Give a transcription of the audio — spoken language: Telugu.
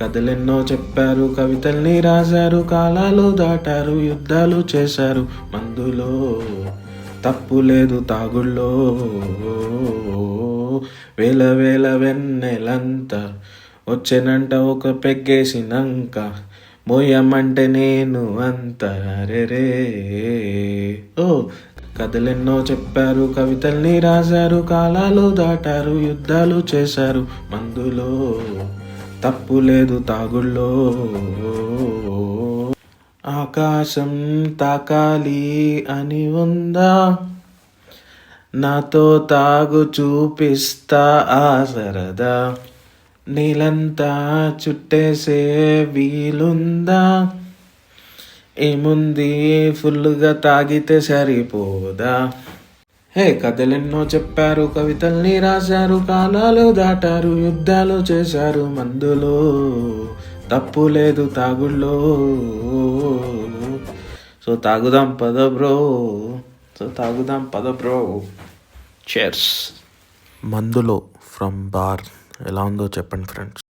కథలెన్నో చెప్పారు, కవితల్ని రాశారు, కాలాలు దాటారు, యుద్ధాలు చేశారు. మందులో తప్పు లేదు తాగుళ్ళో, వేల వేల వెన్నెలంతా వచ్చెనంట ఒక పెగ్గేసినంక, మోయమంటే నేను అంత రే. ఓ కథలెన్నో చెప్పారు, కవితల్ని రాశారు, కాలాలు దాటారు, యుద్ధాలు చేశారు. మందులో తప్పు లేదు తాగుళ్ళో, ఆకాశం తాకాలి అని ఉందా, నాతో తాగు చూపిస్తా ఆ సరదా, నీలంతా చుట్టేసే వీలుందా, ఏముంది ఫుల్లుగా తాగితే సరిపోదా. హే కథలెన్నో చెప్పారు, కవితల్ని రాశారు, కాలాలు దాటారు, యుద్ధాలు చేశారు. మందులో తప్పు లేదు తాగుళ్ళో. సో తాగుదాం పద బ్రో. చేర్స్. మందులో ఫ్రమ్ బార్ ఎలా ఉందో చెప్పండి ఫ్రెండ్స్.